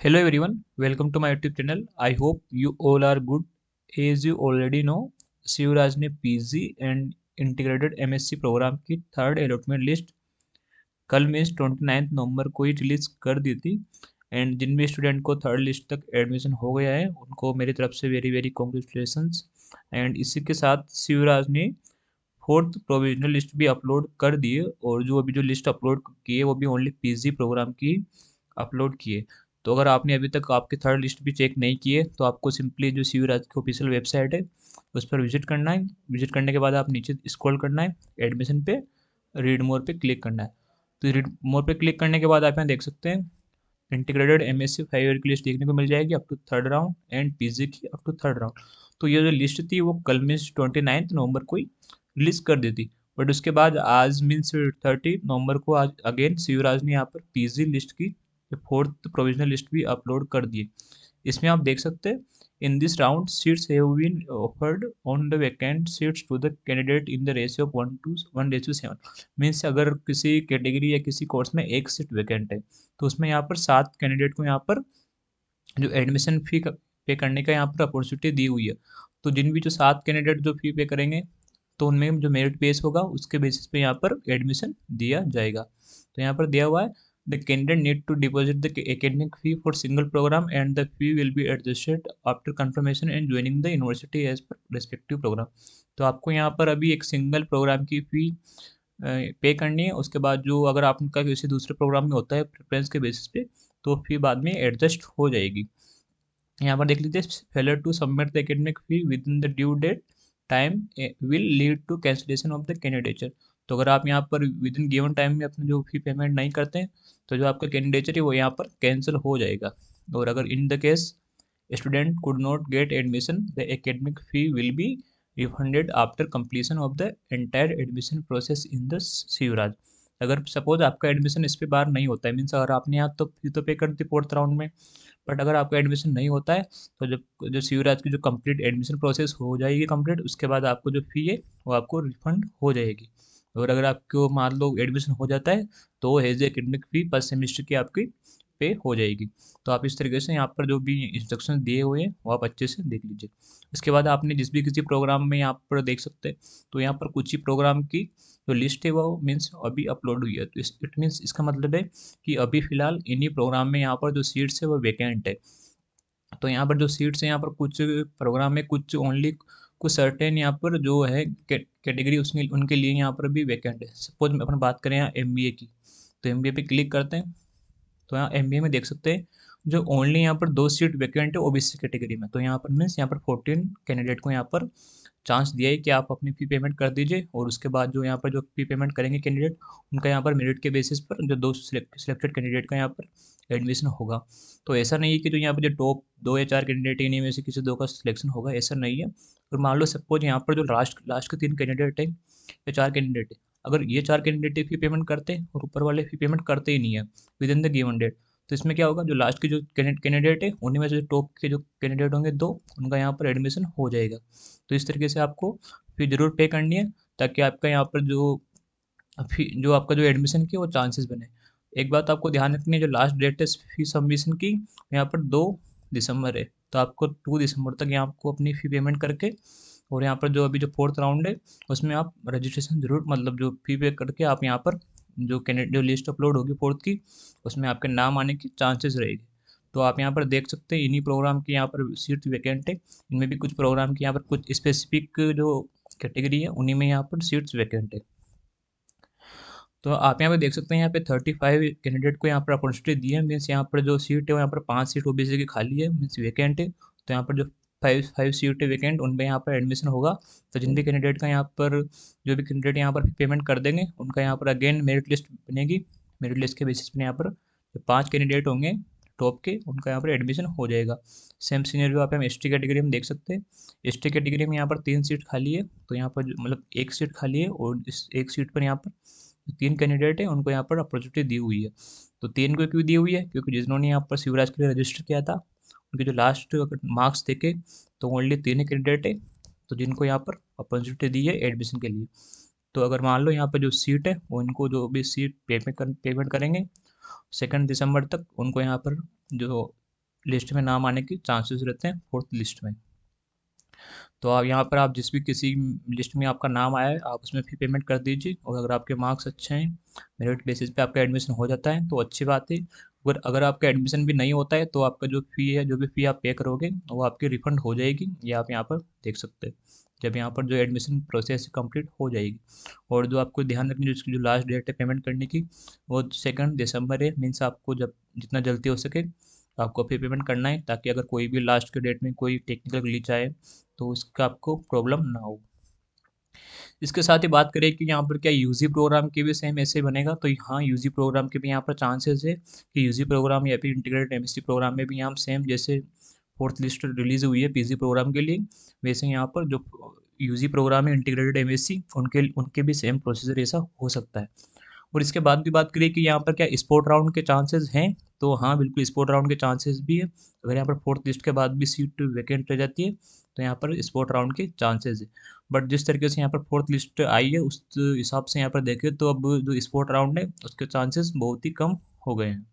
Hello everyone, welcome to my YouTube channel. I hope you all are good. As you already know, Shivraj ने PG and integrated MSc program की third allotment list कल means 29 November को ही release कर दी थी। And जिन भी student को third list तक एडमिशन हो गया है उनको मेरी तरफ से वेरी वेरी कॉन्ग्रेचुलेशंस। एंड इसी के साथ शिवराज ने फोर्थ प्रोविजनल लिस्ट भी अपलोड कर दिए, और जो अभी जो लिस्ट अपलोड की है वो भी ओनली पीजी प्रोग्राम की अपलोड किए। तो अगर आपने अभी तक आपकी थर्ड लिस्ट भी चेक नहीं की है तो आपको सिंपली जो शिवराज की ऑफिशियल वेबसाइट है उस पर विजिट करना है। विजिट करने के बाद आप नीचे स्क्रॉल करना है, एडमिशन पे रीड मोर पे क्लिक करना है। तो रीड मोर पे क्लिक करने के बाद आप यहाँ देख सकते हैं इंटीग्रेटेड एमएससी 5 ईयर की लिस्ट देखने को मिल जाएगी up to third round and PG की अप टू थर्ड राउंड। तो ये जो लिस्ट थी वो कल मीन्स 29 नवंबर को ही रिलीज कर दी थी। बट उसके बाद आज मीन्स 30 नवंबर को आज अगेन शिवराज ने यहाँ पर पीजी लिस्ट की फोर्थ प्रोविजनल लिस्ट भी अपलोड कर दी। इसमें आप देख सकते हैं in this round seats have been offered on the vacant seats to the candidate in the ratio of 1:7। Means अगर किसी कैटेगरी या किसी कोर्स में एक सीट वैकेंट है तो उसमें यहाँ पर 7 कैंडिडेट को यहाँ पर जो एडमिशन फी पे करने का यहाँ पर अपॉर्चुनिटी दी हुई है। तो जिन भी जो 7 कैंडिडेट जो फी पे करेंगे तो उनमें जो मेरिट बेस होगा उसके बेसिस पे यहाँ पर एडमिशन दिया जाएगा। तो यहाँ पर दिया हुआ है the candidate need to deposit the academic fee for single program and the fee will be adjusted after confirmation and joining the university as per respective program. तो आपको यहाँ पर अभी एक सिंगल प्रोग्राम की फी पे करनी है। उसके बाद जो अगर आपका किसी दूसरे प्रोग्राम में होता है प्रेफरेंस के बेसिस पे तो फी बाद में एडजस्ट हो जाएगी। यहाँ पर देख लीजिए failure to submit the academic fee within the due date time will lead to cancellation of the candidature. तो अगर आप यहाँ पर विद इन गिवन टाइम में अपने जो फी पेमेंट नहीं करते हैं तो जो आपका कैंडिडेचर है वो यहाँ पर कैंसिल हो जाएगा। और अगर in the case student could not get admission the academic fee will be refunded after completion of the entire admission process in the Shivraj. अगर सपोज आपका एडमिशन इस पे बार नहीं होता है मीन्स अगर आपने यहाँ तो फी तो पे कर दी फोर्थ राउंड में, बट अगर आपका एडमिशन नहीं होता है तो जब जो शिवराज की जो कंप्लीट एडमिशन प्रोसेस हो जाएगी कंप्लीट उसके बाद आपको जो फ़ी है वो आपको रिफंड हो जाएगी। और अगर आपको मान लो एडमिशन हो जाता है तो एज एकेडमिक फ़ी फर्स्ट सेमेस्टर की आपकी पे हो जाएगी। तो आप इस तरीके से यहाँ पर जो भी इंस्ट्रक्शन दिए हुए हैं वो आप अच्छे से देख लीजिए। इसके बाद आपने जिस भी किसी प्रोग्राम में यहाँ पर देख सकते हैं तो यहाँ पर कुछ ही प्रोग्राम की जो लिस्ट है वो मीन्स अभी अपलोड हुई है। तो इट मीन्स इसका मतलब है कि अभी फ़िलहाल इन्हीं प्रोग्राम में यहाँ पर जो सीट्स है वो वैकेंट है। तो यहाँ पर जो सीट्स हैं यहाँ पर कुछ प्रोग्राम में कुछ ओनली कुछ सर्टेन यहाँ पर जो है कैटेगरी उसमें उनके लिए यहाँ पर भी वैकेंट है। सपोज अपन बात करें यहाँ एमबीए की, तो एमबीए पे क्लिक करते हैं तो यहाँ एमबीए में देख सकते हैं जो ओनली यहाँ पर 2 सीट वैकेंट है ओबीसी कैटेगरी में। तो यहाँ पर मीन्स यहाँ पर 14 कैंडिडेट को यहाँ पर चांस दिया है कि आप अपनी फ़ी पेमेंट कर दीजिए, और उसके बाद जो यहाँ पर जो फ़ी पेमेंट करेंगे कैंडिडेट उनका यहाँ पर मेरिट के बेसिस पर जो 2 सिलेक्टेड कैंडिडेट का यहाँ पर एडमिशन होगा। तो ऐसा नहीं है कि जो यहाँ पर जो टॉप 2 या 4 कैंडिडेट है इन्हीं में से किसी 2 का सिलेक्शन होगा, ऐसा नहीं है। और मान लो सपोज यहाँ पर जो लास्ट लास्ट के 3 कैंडिडेट है या 4 कैंडिडेट है, अगर ये 4 कैंडिडेट फ़ी पेमेंट करते हैं और ऊपर वाले फ़ी पेमेंट करते ही नहीं है within the given date, तो इसमें क्या होगा जो लास्ट के जो कैंडिडेट है उन्हीं में से जो टॉप के जो कैंडिडेट होंगे 2 उनका यहाँ पर एडमिशन हो जाएगा। तो इस तरीके से आपको फी ज़रूर पे करनी है ताकि आपका यहाँ पर जो फी जो आपका जो एडमिशन की वो चांसेस बने। एक बात आपको ध्यान रखनी है जो लास्ट डेट है फी सबमिशन की यहाँ पर 2 दिसंबर है। तो आपको 2 दिसंबर तक यहाँ आपको अपनी फ़ी पेमेंट करके और यहाँ पर जो अभी जो फोर्थ राउंड है उसमें आप रजिस्ट्रेशन ज़रूर मतलब जो फ़ी पे करके आप यहाँ पर जो कैंडिडेट जो लिस्ट अपलोड होगी फोर्थ की उसमें आपके नाम आने की चांसेस रहेगी। तो आप यहाँ पर देख सकते हैं इन्हीं प्रोग्राम की यहाँ पर सीट वैकेंट है। इनमें भी कुछ प्रोग्राम की यहाँ पर कुछ स्पेसिफिक जो कैटेगरी है उन्हीं में यहाँ पर सीट्स वैकेंट है। तो आप यहाँ पे देख सकते हैं यहाँ पे 35 कैंडिडेट को यहाँ पर अपॉर्चुनिटी दी है। मीन्स यहाँ पर जो सीट है वो यहाँ पर 5 सीट ओबीसी की खाली है मीन्स वैकेंट है। तो यहाँ पर जो 5 सीट है वैकेंट उनमें यहाँ पर एडमिशन होगा। तो जिन भी कैंडिडेट का यहाँ पर जो भी कैंडिडेट यहाँ पर पेमेंट कर देंगे उनका यहाँ पर अगेन मेरिट लिस्ट बनेगी। मेरिट लिस्ट के बेसिस पर यहाँ पर जो 5 कैंडिडेट होंगे टॉप के उनका यहाँ पर एडमिशन हो जाएगा। सेम सीनियर आप हम एस टी कैटेगरी में देख सकते हैं। एस टी कैटेगरी में यहाँ पर 3 सीट खाली है। तो यहाँ पर मतलब 1 सीट खाली है और इस 1 सीट पर यहाँ पर 3 कैंडिडेट है उनको यहाँ पर अपॉर्चुनिटी दी हुई है। तो 3 को क्यों दी हुई है क्योंकि जिन्होंने यहाँ पर शिवराज के लिए रजिस्टर किया था उनके जो लास्ट मार्क्स देखे तो ओनली 3 ही कैंडिडेट है तो जिनको यहाँ पर अपॉर्चुनिटी दी है एडमिशन के लिए। तो अगर मान लो यहाँ पर जो सीट है वो इनको जो भी सीट पेमेंट करेंगे 2 दिसंबर तक उनको यहाँ पर जो लिस्ट में नाम आने के चांसेस रहते हैं, फोर्थ लिस्ट में। तो आप यहाँ पर आप जिस भी किसी लिस्ट में आपका नाम आया है आप उसमें फी पेमेंट कर दीजिए, और अगर आपके मार्क्स अच्छे हैं, मेरिट बेसिस पे आपका एडमिशन हो जाता है तो अच्छी बात है। अगर अगर आपका एडमिशन भी नहीं होता है तो आपका जो फ़ी है, जो भी फ़ी आप पे करोगे वो आपकी रिफ़ंड हो जाएगी, ये आप यहाँ पर देख सकते हैं जब यहाँ पर जो एडमिशन प्रोसेस कंप्लीट हो जाएगी। और जो आपको ध्यान रखनी, जो इसकी जो लास्ट डेट है पेमेंट करने की वो 2 दिसंबर है। मीन्स आपको जब जितना जल्दी हो सके आपको फी पेमेंट करना है, ताकि अगर कोई भी लास्ट के डेट में कोई टेक्निकल ग्लिच आए तो उसका आपको प्रॉब्लम ना हो। इसके साथ ही बात करें कि यहाँ पर क्या यूजी प्रोग्राम के भी सेम ऐसे बनेगा, तो हाँ यूजी प्रोग्राम के भी यहाँ पर चांसेस है कि यूजी प्रोग्राम या फिर इंटीग्रेटेड एमएससी प्रोग्राम में भी यहाँ सेम जैसे फोर्थ लिस्ट रिलीज हुई है पीजी प्रोग्राम के लिए, वैसे यहाँ पर जो यूजी प्रोग्राम है इंटीग्रेटेड एमएससी उनके उनके भी सेम प्रोसीजर ऐसा हो सकता है। और इसके बाद भी बात करिए कि यहाँ पर क्या स्पोर्ट राउंड के चांसेस हैं, तो हाँ बिल्कुल स्पोर्ट राउंड के चांसेस भी है। अगर यहाँ पर फोर्थ लिस्ट के बाद भी सीट वैकेंट रह जाती है तो यहाँ पर स्पोर्ट राउंड के चांसेस है। बट जिस तरीके से यहाँ पर फोर्थ लिस्ट आई है उस हिसाब से यहाँ पर देखें तो अब जो स्पोर्ट राउंड है उसके चांसेस बहुत ही कम हो गए हैं।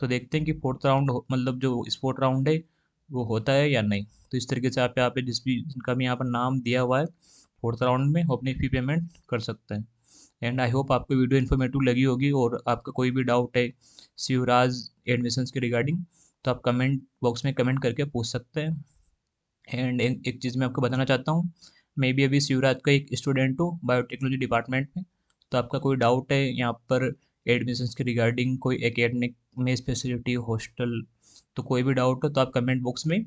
तो देखते हैं कि फोर्थ राउंड मतलब जो स्पोर्ट राउंड है वो होता है या नहीं। तो इस तरीके से आप यहाँ पे जिस भी जिनका भी यहाँ पर नाम दिया हुआ है फोर्थ राउंड में वो अपनी फ़ी पेमेंट कर सकते हैं। एंड आई होप आपको वीडियो इन्फॉर्मेटिव लगी होगी, और आपका कोई भी डाउट है शिवराज एडमिशन्स के रिगार्डिंग तो आप कमेंट बॉक्स में कमेंट करके पूछ सकते हैं। एंड एक चीज़ मैं आपको बताना चाहता हूँ, मैं भी अभी शिवराज का एक स्टूडेंट हूँ बायोटेक्नोलॉजी डिपार्टमेंट में। तो आपका कोई डाउट है यहाँ पर एडमिशन्स के रिगार्डिंग, कोई एकेडमिक मेस फैसिलिटी, हॉस्टल, तो कोई भी डाउट हो तो आप कमेंट बॉक्स में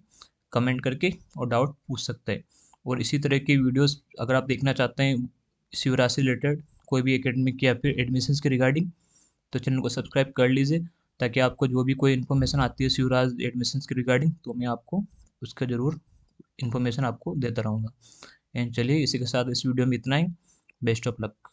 कमेंट करके और डाउट पूछ सकते हैं। और इसी तरह की वीडियोस अगर आप देखना चाहते हैं शिवराज से रिलेटेड, कोई भी एकेडमिक या फिर एडमिशन्स के रिगार्डिंग, तो चैनल को सब्सक्राइब कर लीजिए, ताकि आपको जो भी कोई इन्फॉर्मेशन आती है शिवराज एडमिशन्स के रिगार्डिंग तो मैं आपको उसका ज़रूर इन्फॉर्मेशन आपको देता रहूँगा। एंड चलिए इसी के साथ इस वीडियो में इतना ही। Best of luck.